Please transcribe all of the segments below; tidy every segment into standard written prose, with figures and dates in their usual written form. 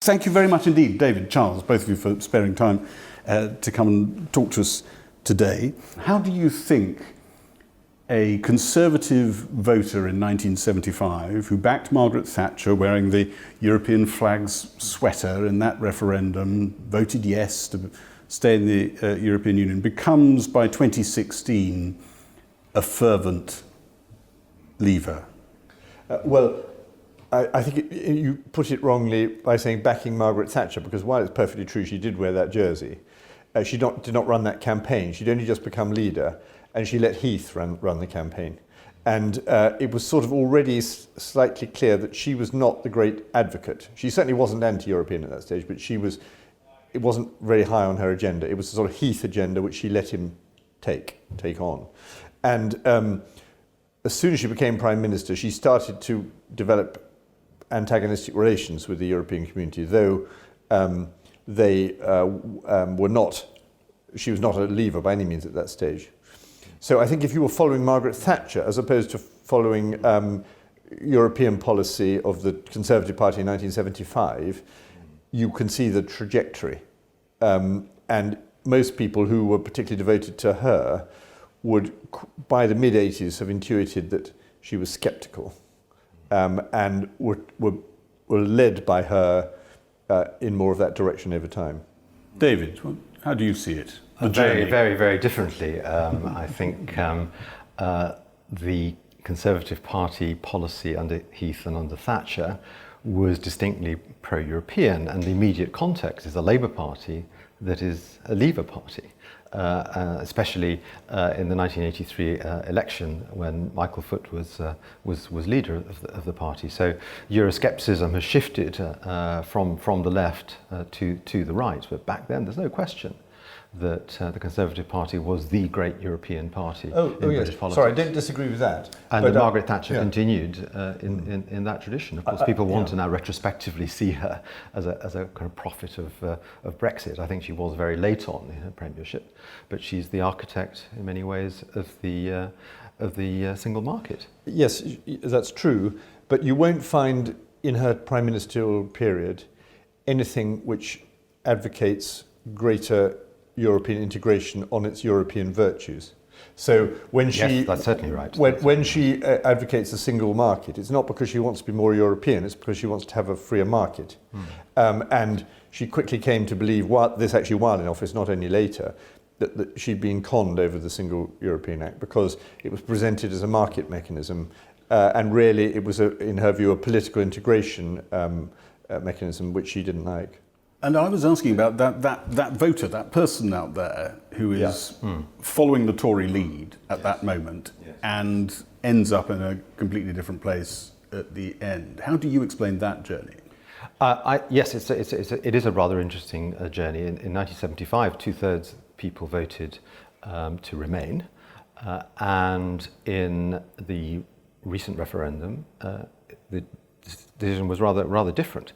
Thank you very much indeed, David, Charles, both of you, for sparing time to come and talk to us today. How do you think a Conservative voter in 1975 who backed Margaret Thatcher wearing the European flag's sweater in that referendum, voted yes to stay in the European Union, becomes by 2016 a fervent leaver? I think you put it wrongly by saying backing Margaret Thatcher, because while it's perfectly true she did wear that jersey, she did not run that campaign. She'd only just become leader, and she let Heath run the campaign. And it was sort of already slightly clear that she was not the great advocate. She certainly wasn't anti-European at that stage, but it wasn't very high on her agenda. It was the sort of Heath agenda which she let him take on. And as soon as she became Prime Minister, she started to develop antagonistic relations with the European community, though she was not a leaver by any means at that stage. So I think if you were following Margaret Thatcher as opposed to following European policy of the Conservative Party in 1975, you can see the trajectory. And most people who were particularly devoted to her would, by the mid-80s, have intuited that she was sceptical and were led by her in more of that direction over time. David, how do you see it? Very, very, very differently. I think the Conservative Party policy under Heath and under Thatcher was distinctly pro-European, and the immediate context is a Labour Party that is a Leaver Party, especially in the 1983 election when Michael Foot was leader of the party. So Euroscepticism has shifted from the left to the right, but back then there's no question that the Conservative Party was the great European party in British politics. Sorry, I don't disagree with that. And Margaret Thatcher continued in that people want to now retrospectively see her as a kind of prophet of Brexit. I think she was very late on in her premiership, but she's the architect in many ways of the single market. Yes, that's true, but you won't find in her prime ministerial period anything which advocates greater European integration on its European virtues. So when yes, that's certainly right. When she advocates a single market, it's not because she wants to be more European, it's because she wants to have a freer market. And she quickly came to believe, while in office, not only later, that she'd been conned over the Single European Act because it was presented as a market mechanism, and really it was, in her view, a political integration mechanism which she didn't like. And I was asking about that voter, that person out there who is following the Tory lead at that moment and ends up in a completely different place at the end. How do you explain that journey? Yes, it is a rather interesting journey. In 1975, 2/3 people voted to remain, and in the recent referendum, the decision was rather different.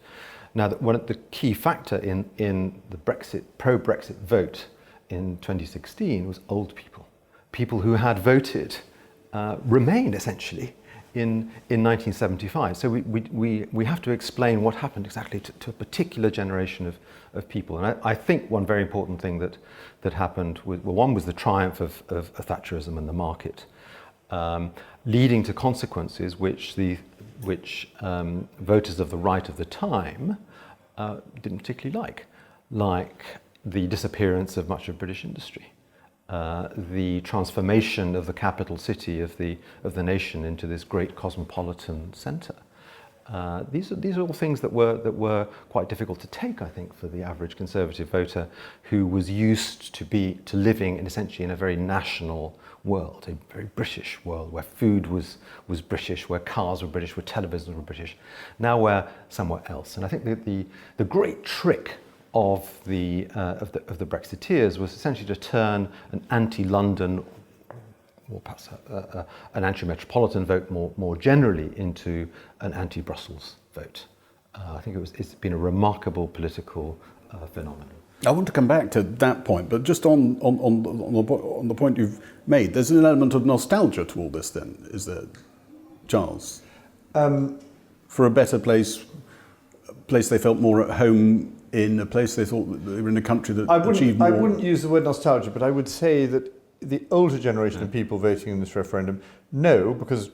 Now, the key factor in the pro-Brexit vote in 2016 was old people. People who had voted remained, essentially, in 1975. So we have to explain what happened exactly to a particular generation of people. And I think one very important thing that happened, one was the triumph of Thatcherism and the market, leading to consequences which voters of the right of the time didn't particularly like the disappearance of much of British industry, the transformation of the capital city of the nation into this great cosmopolitan centre. These are all things that were quite difficult to take, I think, for the average Conservative voter who was used to living essentially in a very national world, a very British world, where food was British, where cars were British, where televisions were British. Now we're somewhere else. And I think that the great trick of the Brexiteers was essentially to turn an anti-London, or perhaps an anti-metropolitan vote more generally, into an anti-Brussels vote. I think it's been a remarkable political phenomenon. I want to come back to that point, but just on the point you've made, there's an element of nostalgia to all this then, is there, Charles? For a better place place they felt more at home in, a place they thought that they were in a country that achieved more? I wouldn't use the word nostalgia, but I would say that the older generation of people voting in this referendum know, because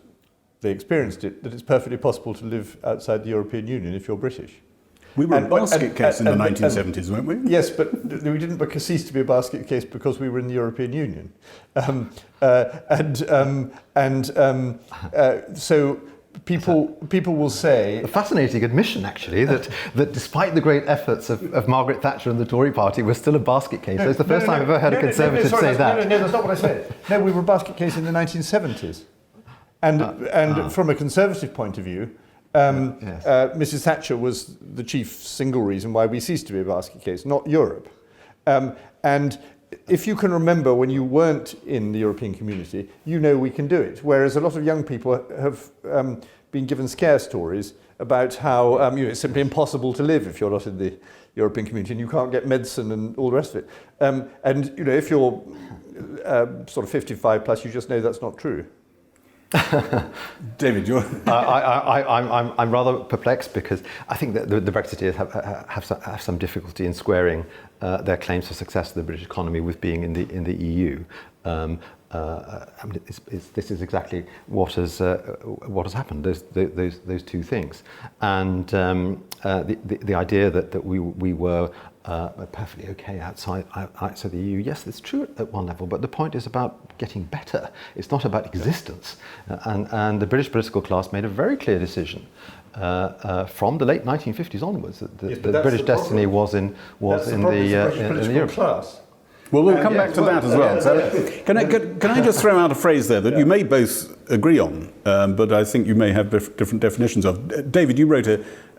they experienced it, that it's perfectly possible to live outside the European Union if you're British. We were a basket case in the 1970s, weren't we? Yes, but we didn't cease to be a basket case because we were in the European Union. So people will say... A fascinating admission, actually, that despite the great efforts of Margaret Thatcher and the Tory party, we're still a basket case. That's the first time I've ever heard a Conservative say that. No, that's not what I said. No, we were a basket case in the 1970s. And from a Conservative point of view, yes. Mrs. Thatcher was the chief single reason why we ceased to be a basket case, not Europe. And if you can remember when you weren't in the European community, you know we can do it. Whereas a lot of young people have been given scare stories about how it's simply impossible to live if you're not in the European community and you can't get medicine and all the rest of it. And if you're sort of 55 plus, you just know that's not true. David, you're... I'm rather perplexed because I think that the Brexiteers have some difficulty in squaring their claims for success of the British economy with being in the EU. This is exactly what has happened. Those two things, and the idea that we were perfectly okay outside the EU. Yes, it's true at one level, but the point is about getting better. It's not about existence. And the British political class made a very clear decision from the late 1950s onwards that the British destiny was in the Europe class. Well, we'll come back to that as well. So, can I just throw out a phrase there that you may both agree on, but I think you may have different definitions of. David, you wrote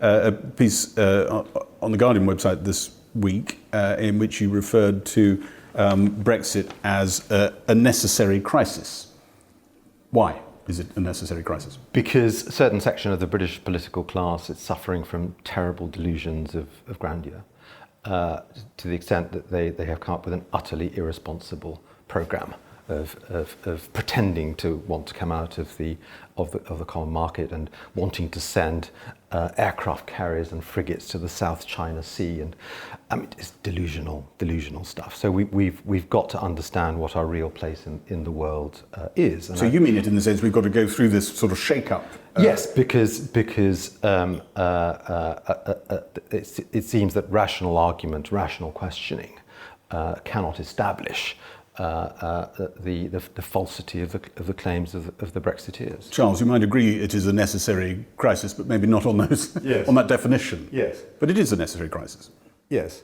a piece on the Guardian website this week in which you referred to Brexit as a necessary crisis. Why is it a necessary crisis? Because a certain section of the British political class is suffering from terrible delusions of grandeur. To the extent that they have come up with an utterly irresponsible programme of pretending to want to come out of the common market and wanting to send aircraft carriers and frigates to the South China Sea, and I mean it's delusional stuff. So we've got to understand what our real place in the world is. And so you mean it in the sense we've got to go through this sort of shake-up? Yes, because it seems that rational argument, rational questioning, cannot establish the falsity of the claims of the Brexiteers. Charles, you might agree it is a necessary crisis, but maybe not on those on that definition. Yes, but it is a necessary crisis. Yes,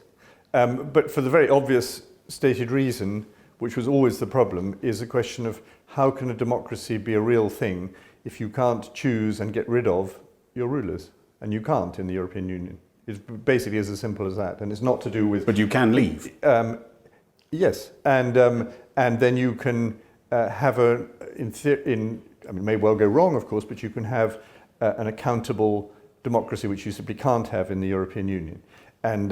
but for the very obvious stated reason, which was always the problem, is a question of how can a democracy be a real thing if you can't choose and get rid of your rulers, and you can't in the European Union. It's basically as simple as that, and it's not to do with. But you can leave. Yes, and then you can have it may well go wrong, of course, but you can have an accountable democracy, which you simply can't have in the European Union, and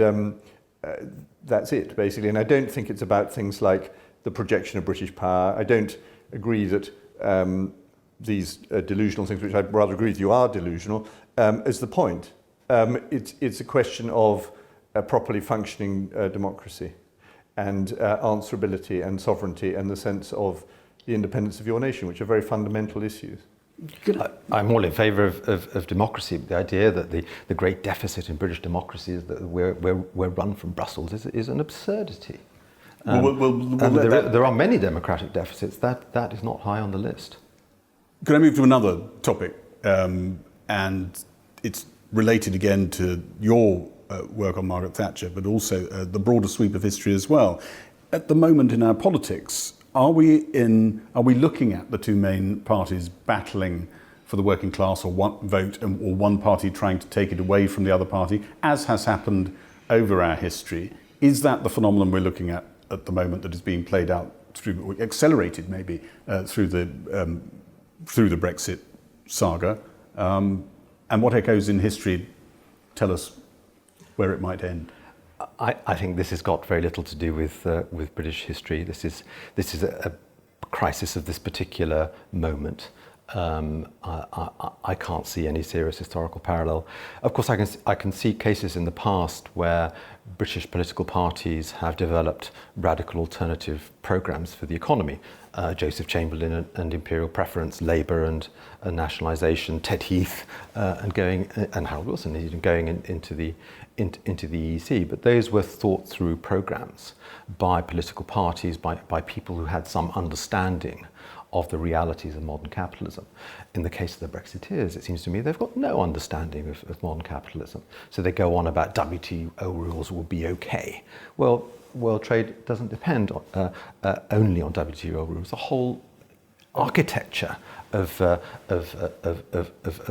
that's it basically. And I don't think it's about things like the projection of British power. I don't agree that these delusional things, which I rather agree with you are delusional, is the point. It's a question of a properly functioning democracy, and answerability and sovereignty and the sense of the independence of your nation, which are very fundamental issues. I'm all in favour of democracy. The idea that the great deficit in British democracy is that we're run from Brussels is an absurdity. There are many democratic deficits. That is not high on the list. Could I move to another topic? And it's related again to your work on Margaret Thatcher, but also the broader sweep of history as well. At the moment in our politics, are we looking at the two main parties battling for the working class or one vote, or one party trying to take it away from the other party, as has happened over our history? Is that the phenomenon we're looking at the moment that is being played out through, accelerated maybe, through the Brexit saga? And what echoes in history tell us where it might end? I think this has got very little to do with British history. This is a crisis of this particular moment. I can't see any serious historical parallel. Of course, I can see cases in the past where British political parties have developed radical alternative programmes for the economy. Joseph Chamberlain and Imperial Preference, Labour and nationalisation, Ted Heath and Harold Wilson even going into the EEC. But those were thought through programmes by political parties, by people who had some understanding of the realities of modern capitalism. In the case of the Brexiteers, it seems to me they've got no understanding of modern capitalism. So they go on about WTO rules will be okay. Well, world trade doesn't depend only on WTO rules. The whole architecture of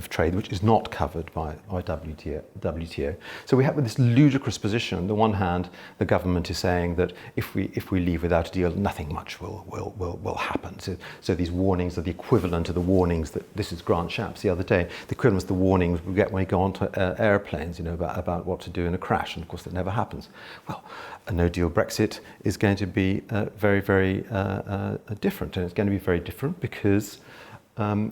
trade, which is not covered by WTO. So we have this ludicrous position. On the one hand, the government is saying that if we leave without a deal, nothing much will happen. So these warnings are the equivalent of the warnings that, this is Grant Shapps the other day, the equivalent of the warnings we get when we go onto airplanes, about what to do in a crash, and of course that never happens. Well, a no-deal Brexit is going to be very, very different, and it's going to be very different because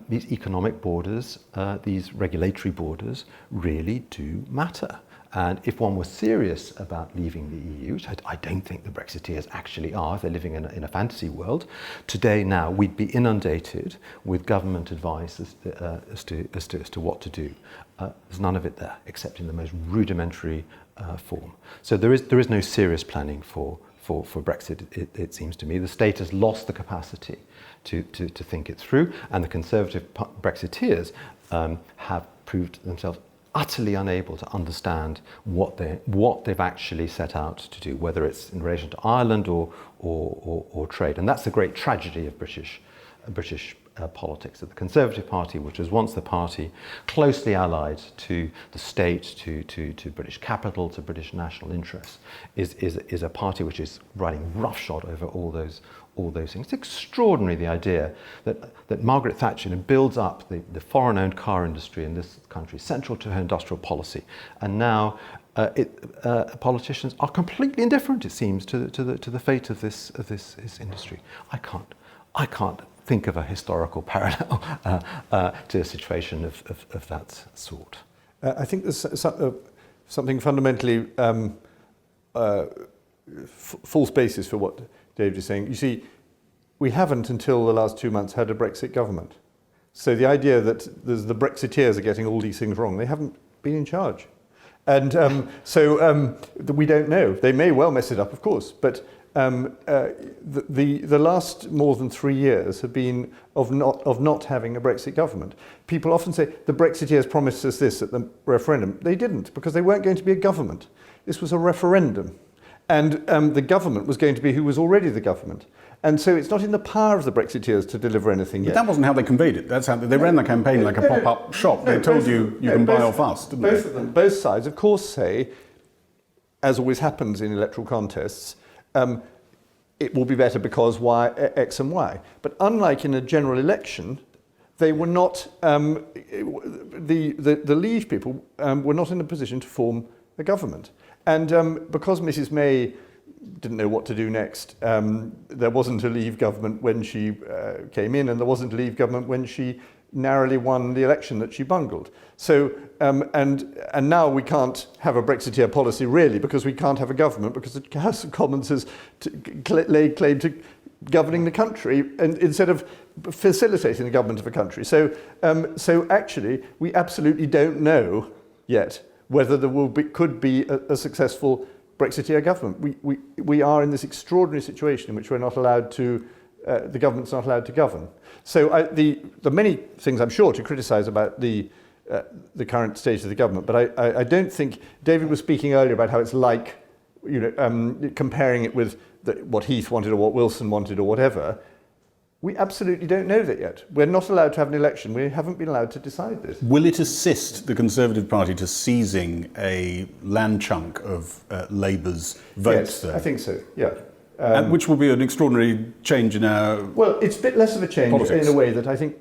these economic borders, these regulatory borders, really do matter. And if one was serious about leaving the EU, which I don't think the Brexiteers actually are, if they're living in a fantasy world, today now we'd be inundated with government advice as to what to do. There's none of it there, except in the most rudimentary form. So there is no serious planning for Brexit, it seems to me. The state has lost the capacity to think it through, and the Conservative Brexiteers have proved themselves utterly unable to understand what they've actually set out to do, whether it's in relation to Ireland or trade. And that's the great tragedy of British politics, that the Conservative Party, which was once the party closely allied to the state, to British capital, to British national interests, is a party which is riding roughshod over all those things. It's extraordinary, the idea that Margaret Thatcher builds up the foreign-owned car industry in this country, central to her industrial policy, and now politicians are completely indifferent, it seems, to the fate of this industry. I can't think of a historical parallel to a situation of that sort. I think there's something fundamentally false basis for what David is saying. You see, we haven't until the last 2 months had a Brexit government. So the idea that the Brexiteers are getting all these things wrong, they haven't been in charge. And we don't know. They may well mess it up, of course, but the last more than 3 years have been of not having a Brexit government. People often say the Brexiteers promised us this at the referendum. They didn't, because they weren't going to be a government. This was a referendum. And the government was going to be who was already the government. And so it's not in the power of the Brexiteers to deliver anything yet. But that wasn't how they conveyed it. That's how they ran the campaign like a pop-up shop. They told you can buy off us, didn't they? Both of them, both sides, of course, say, as always happens in electoral contests, it will be better because Y, X and Y. But unlike in a general election, they were not, the Leave people were not in a position to form a government. And because Mrs May didn't know what to do next, there wasn't a Leave government when she came in, and there wasn't a Leave government when she narrowly won the election that she bungled. So, and now we can't have a Brexiteer policy really, because we can't have a government, because the House of Commons has laid claim to governing the country and instead of facilitating the government of a country. So, so actually, we absolutely don't know yet whether there could be a successful Brexiteer government. We are in this extraordinary situation in which we're not allowed to, the government's not allowed to govern. So the many things I'm sure to criticise about the current state of the government, but I don't think, David was speaking earlier about how it's like, comparing it with what Heath wanted or what Wilson wanted or whatever. We absolutely don't know that yet. We're not allowed to have an election. We haven't been allowed to decide this. Will it assist the Conservative Party to seizing a land chunk of Labour's votes there? Yes, I think so, yeah. Which will be an extraordinary change in our Well, it's a bit less of a change politics. in a way that I think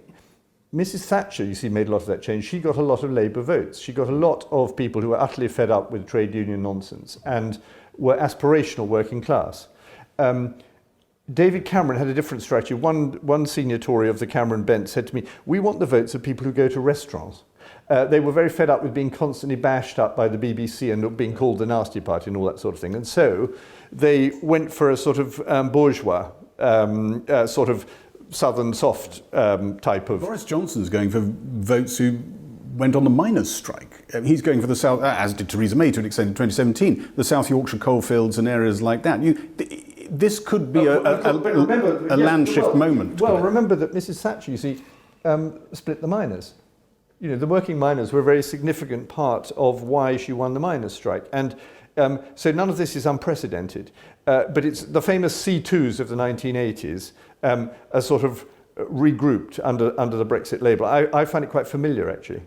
Mrs Thatcher, you see, made a lot of that change. She got a lot of Labour votes. She got a lot of people who were utterly fed up with trade union nonsense and were aspirational working class. David Cameron had a different strategy. One senior Tory of the Cameron bent said to me, "We want the votes of people who go to restaurants." They were very fed up with being constantly bashed up by the BBC and being called the nasty party and all that sort of thing. And so they went for a sort of bourgeois, sort of southern soft type of... Boris Johnson's going for votes who went on the miners' strike. He's going for the South, as did Theresa May to an extent in 2017, the South Yorkshire coalfields and areas like that. This could be a land shift moment. Well, remember that Mrs. Thatcher, you see, split the miners. The working miners were a very significant part of why she won the miners' strike. And so none of this is unprecedented. But it's the famous C2s of the 1980s are sort of regrouped under the Brexit label. I find it quite familiar, actually.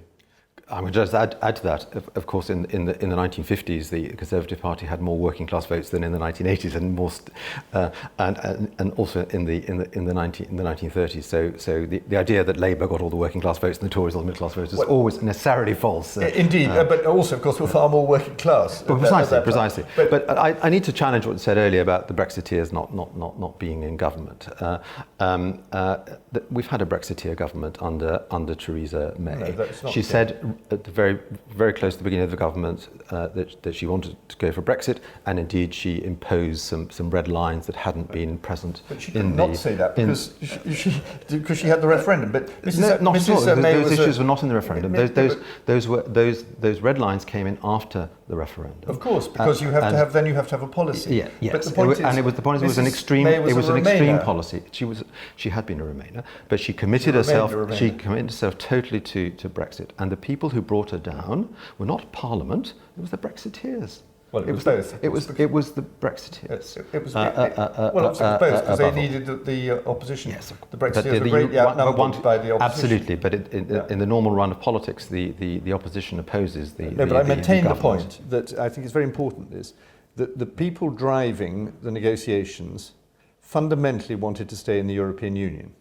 I would just add to that. Of course, in the 1950s, the Conservative Party had more working class votes than in the 1980s, and more, and also in the 1930s. So the idea that Labour got all the working class votes and the Tories all the middle class votes is always necessarily false. Indeed, but also, of course, we're far more working class. But precisely. But I need to challenge what you said earlier about the Brexiteers not being in government. We've had a Brexiteer government under Theresa May. No, that's not she said at the very close to the beginning of the government that she wanted to go for Brexit, and indeed she imposed some red lines that hadn't been present. But she could not say that because she had the referendum. But Mrs. May those issues were not in the referendum. Those red lines came in after the referendum. Of course, because you have to have a policy. Yeah, yes. But the point it was an extreme policy. She had been a Remainer, but she committed herself totally to Brexit. And the people who brought her down were not Parliament, it was the Brexiteers. Well, it was both. It was the Brexiteers. It was both, because they needed the opposition. Yes, the Brexiteers were greatly outnumbered by the opposition. Absolutely, but in the normal run of politics, the opposition opposes the. No, but I maintain the point that I think is very important is that the people driving the negotiations fundamentally wanted to stay in the European Union,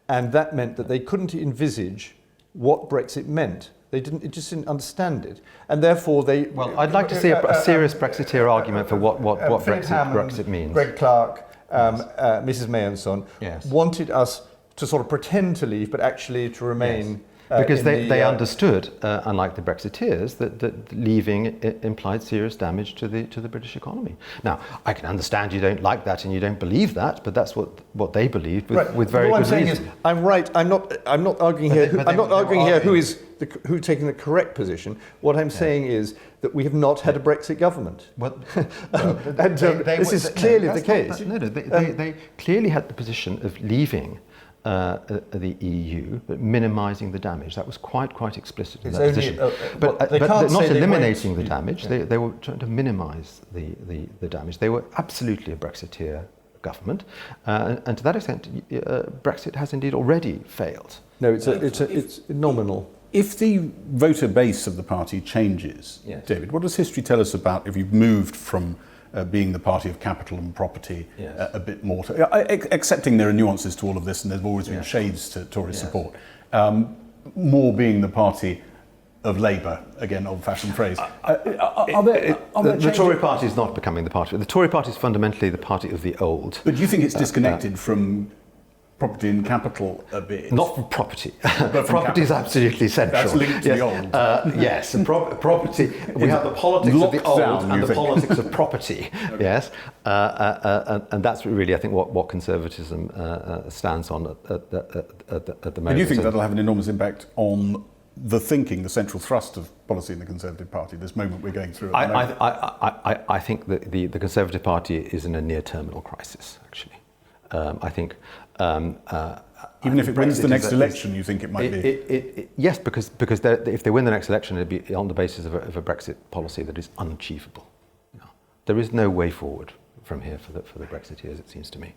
and that meant that they couldn't envisage what Brexit meant. They just didn't understand it, and therefore they. Well, I'd like to see a serious Brexiteer argument for what Brexit means. Greg Clark, Mrs. May, and so on, wanted us to sort of pretend to leave, but actually to remain. Yes. Because they understood, unlike the Brexiteers, that leaving implied serious damage to the British economy. Now, I can understand you don't like that and you don't believe that, but that's what they believed with very good reason. What I'm saying is, I'm right. I'm not arguing here. I'm not arguing here who's taking the correct position. What I'm saying is that we have not had a Brexit government. This is clearly the case. They clearly had the position of leaving the EU, but minimising the damage. That was quite explicit in that position. But not eliminating the damage. They were trying to minimise the damage. They were absolutely a Brexiteer government, and to that extent, Brexit has indeed already failed. No, it's nominal. If the voter base of the party changes, David, what does history tell us about if you've moved from being the party of capital and property a bit more, accepting there are nuances to all of this and there's always been shades to Tory support, more being the party of Labour, again, old-fashioned phrase. The Tory party is not becoming the party. The Tory party is fundamentally the party of the old. But do you think it's disconnected from property and capital a bit? Not from property. But property is absolutely central. That's linked to the old. Yes, property. We have the politics of the old and the politics of property. Okay. Yes, and that's really, I think, what conservatism stands on at the moment. And do you think that'll have an enormous impact on the thinking, the central thrust of policy in the Conservative Party, this moment we're going through? I think that the Conservative Party is in a near-terminal crisis, actually. I think... even if it wins the next election, you think it might be? Yes, because if they win the next election, it'll be on the basis of a Brexit policy that is unachievable. There is no way forward from here for the Brexiteers, it seems to me,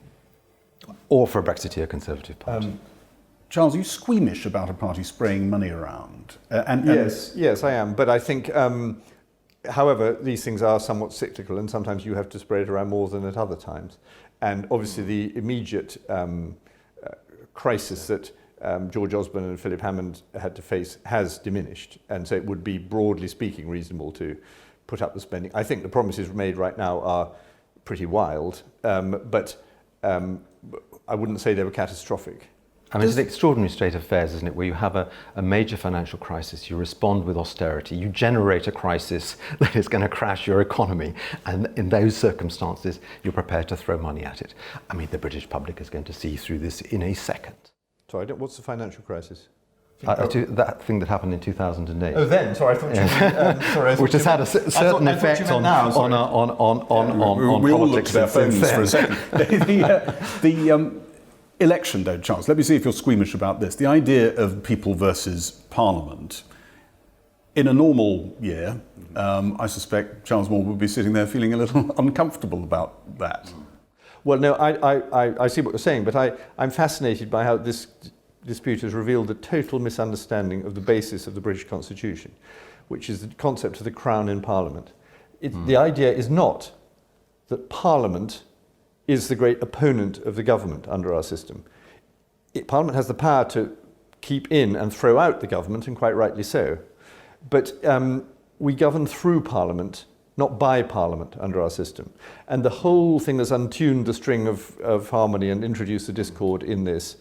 or for a Brexiteer Conservative Party. Charles, are you squeamish about a party spraying money around? Yes, I am. But I think, however, these things are somewhat cyclical, and sometimes you have to spray it around more than at other times. And obviously the immediate crisis that George Osborne and Philip Hammond had to face has diminished. And so it would be, broadly speaking, reasonable to put up the spending. I think the promises made right now are pretty wild, but I wouldn't say they were catastrophic. I mean, it's an extraordinary state of affairs, isn't it, where you have a major financial crisis, you respond with austerity, you generate a crisis that is going to crash your economy, and in those circumstances, you're prepared to throw money at it. I mean, the British public is going to see through this in a second. Sorry, what's the financial crisis? That thing that happened in 2008. Oh, then? Sorry, I thought you meant... sorry, which has had a certain effect on we all politics looked at our phones for a second. The election, though, Charles, let me see if you're squeamish about this. The idea of people versus Parliament. In a normal year, I suspect Charles Moore would be sitting there feeling a little uncomfortable about that. Well, no, I see what you're saying, but I'm fascinated by how this dispute has revealed a total misunderstanding of the basis of the British Constitution, which is the concept of the Crown in Parliament. The idea is not that Parliament is the great opponent of the government under our system. Parliament has the power to keep in and throw out the government, and quite rightly so. But we govern through Parliament, not by Parliament under our system. And the whole thing that's untuned the string of harmony and introduced the discord in this,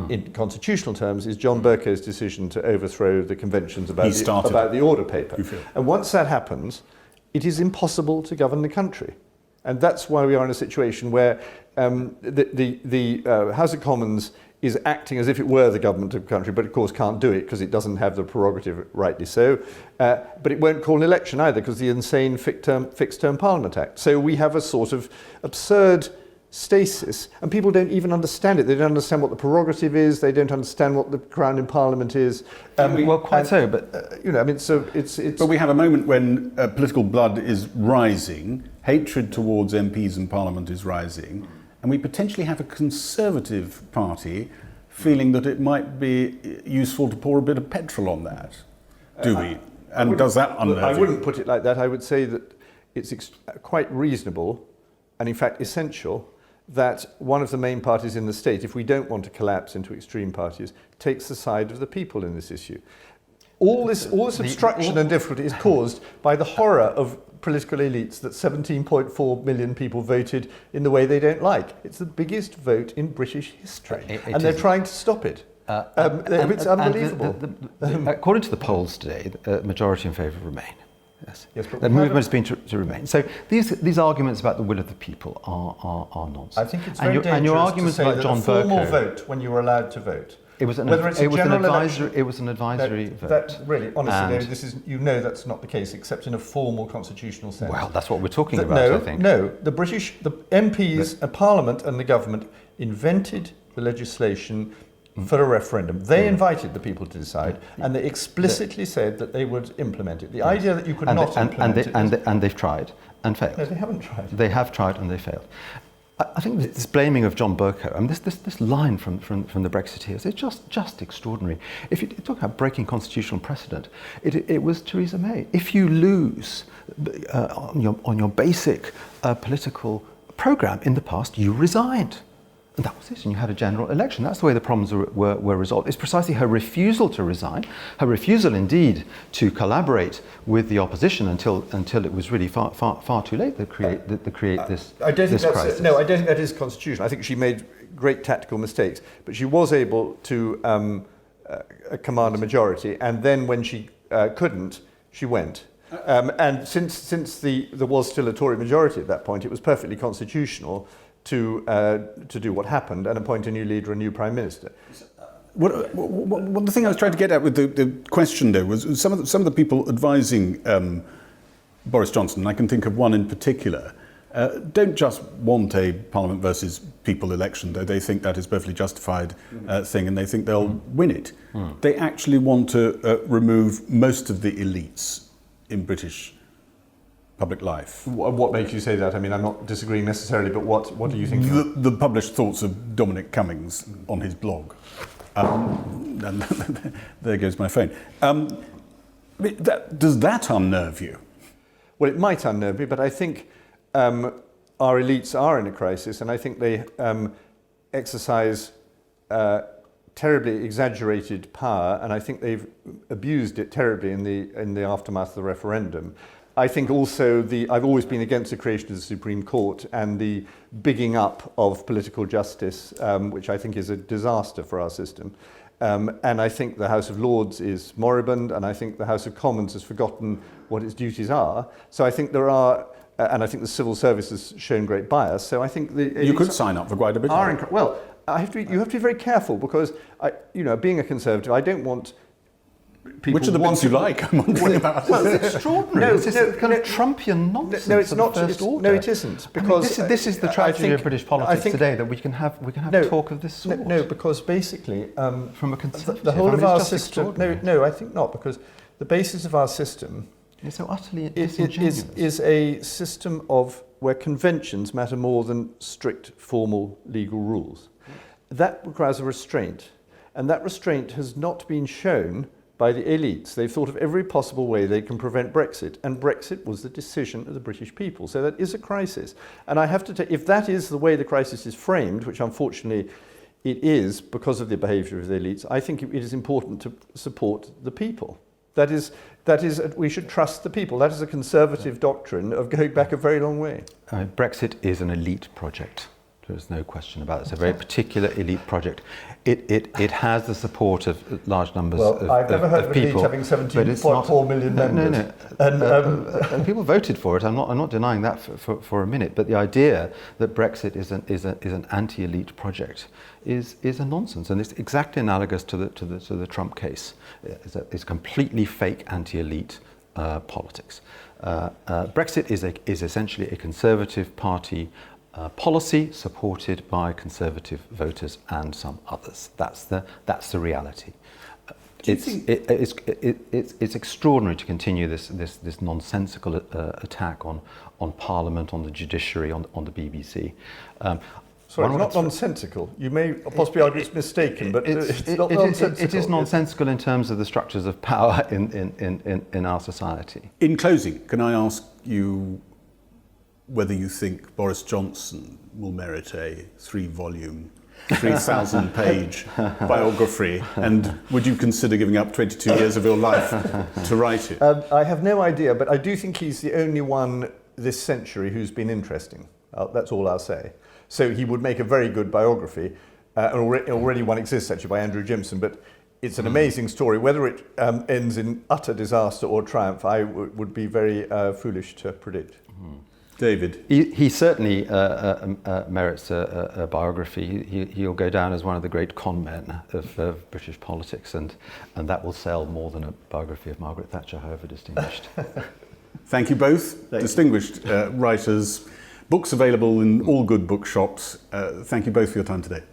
in constitutional terms, is John Bercow's decision to overthrow the conventions about the order paper. And once that happens, it is impossible to govern the country. And that's why we are in a situation where the House of Commons is acting as if it were the government of the country, but of course can't do it because it doesn't have the prerogative, rightly so. But it won't call an election either because the insane fixed-term Parliament Act. So we have a sort of absurd stasis, and people don't even understand it. They don't understand what the prerogative is. They don't understand what the Crown in Parliament is. Well, quite so, but I mean, so it's. But we have a moment when political blood is rising, hatred towards MPs and Parliament is rising, and we potentially have a Conservative Party feeling that it might be useful to pour a bit of petrol on that. Do we? And does that unnerve you? I wouldn't put it like that. I would say that it's quite reasonable, and in fact essential, that one of the main parties in the state, if we don't want to collapse into extreme parties, takes the side of the people in this issue. All this obstruction and difficulty is caused by the horror of political elites that 17.4 million people voted in the way they don't like. It's the biggest vote in British history, and they're trying to stop it. It's unbelievable. According to the polls today, the majority in favour of Remain. Yes, but the movement has been to remain. So these arguments about the will of the people are nonsense. I think it's very dangerous to say that a formal vote when you were allowed to vote. It was an advisory vote. Really, honestly, this is that's not the case, except in a formal constitutional sense. Well, that's what we're talking about. I think. No, the MPs, a Parliament, and the government invented the legislation for a referendum. They invited the people to decide, and they explicitly said that they would implement it. The idea that you could not implement it... And they've tried and failed. No, they haven't tried. They have tried and they failed. I think this blaming of John Bercow, and this line from the Brexiteers, it's just extraordinary. If you talk about breaking constitutional precedent, it was Theresa May. If you lose on your basic political programme in the past, you resigned. And that was it, and you had a general election. That's the way the problems were resolved. It's precisely her refusal to resign, her refusal indeed to collaborate with the opposition until it was really far too late to create this crisis. No, I don't think that is constitutional. I think she made great tactical mistakes, but she was able to command a majority, and then when she couldn't, she went. And since there was still a Tory majority at that point, it was perfectly constitutional to do what happened and appoint a new leader, a new prime minister. What the thing I was trying to get at with the question, though, was some of the people advising Boris Johnson, and I can think of one in particular, don't just want a Parliament versus people election, though they think that is a perfectly justified thing, and they think they'll win it. They actually want to remove most of the elites in British public life. What makes you say that? I mean, I'm not disagreeing necessarily, but what do you think? The published thoughts of Dominic Cummings on his blog. And there goes my phone. Does that unnerve you? Well, it might unnerve me, but I think our elites are in a crisis, and I think they exercise terribly exaggerated power, and I think they've abused it terribly in the aftermath of the referendum. I think also I've always been against the creation of the Supreme Court and the bigging up of political justice, which I think is a disaster for our system. And I think the House of Lords is moribund, and I think the House of Commons has forgotten what its duties are. So I think there are, and I think the civil service has shown great bias. So I think you could sign up for quite a bit. Well, you have to be very careful because, being a Conservative, I don't want people. Which are the bits you like? I'm wondering about. Well, it's extraordinary. It's kind of Trumpian nonsense. No, it's not. No, it isn't. Because this is the tragedy of British politics today, that we can have talk of this sort. No, because basically, from a conservative, the whole of our system. No, I think not, because the basis of our system is so utterly disingenuous. Is a system where conventions matter more than strict formal legal rules. That requires a restraint, and that restraint has not been shown by the elites. They've thought of every possible way they can prevent Brexit, and Brexit was the decision of the British people. So that is a crisis. And I have to if that is the way the crisis is framed, which unfortunately it is because of the behaviour of the elites, I think it is important to support the people. That is, we should trust the people. That is a Conservative doctrine of going back a very long way. Brexit is an elite project. There's no question about it. It's a very particular elite project. It has the support of large numbers of people. I've never heard of elite having 17.4 million members. No. And people voted for it. I'm not denying that for a minute. But the idea that Brexit is an anti-elite project is a nonsense, and it's exactly analogous to the Trump case. It's completely fake anti-elite politics. Brexit is essentially a Conservative Party policy supported by Conservative voters and some others. That's the reality. It's extraordinary to continue this nonsensical attack on Parliament, on the judiciary, on the BBC. Sorry, it's not nonsensical. You may possibly argue it's mistaken, but it's not nonsensical. It is nonsensical in terms of the structures of power in our society. In closing, can I ask you whether you think Boris Johnson will merit a 3-volume, 3,000-page biography, and would you consider giving up 22 years of your life to write it? I have no idea, but I do think he's the only one this century who's been interesting. That's all I'll say. So he would make a very good biography, and already one exists actually by Andrew Jimson, but it's an amazing story. Whether it ends in utter disaster or triumph, I would be very foolish to predict. David? He certainly merits a biography. He'll go down as one of the great con men of British politics, and that will sell more than a biography of Margaret Thatcher, however distinguished. Thank you both. Distinguished writers. Books available in all good bookshops. Thank you both for your time today.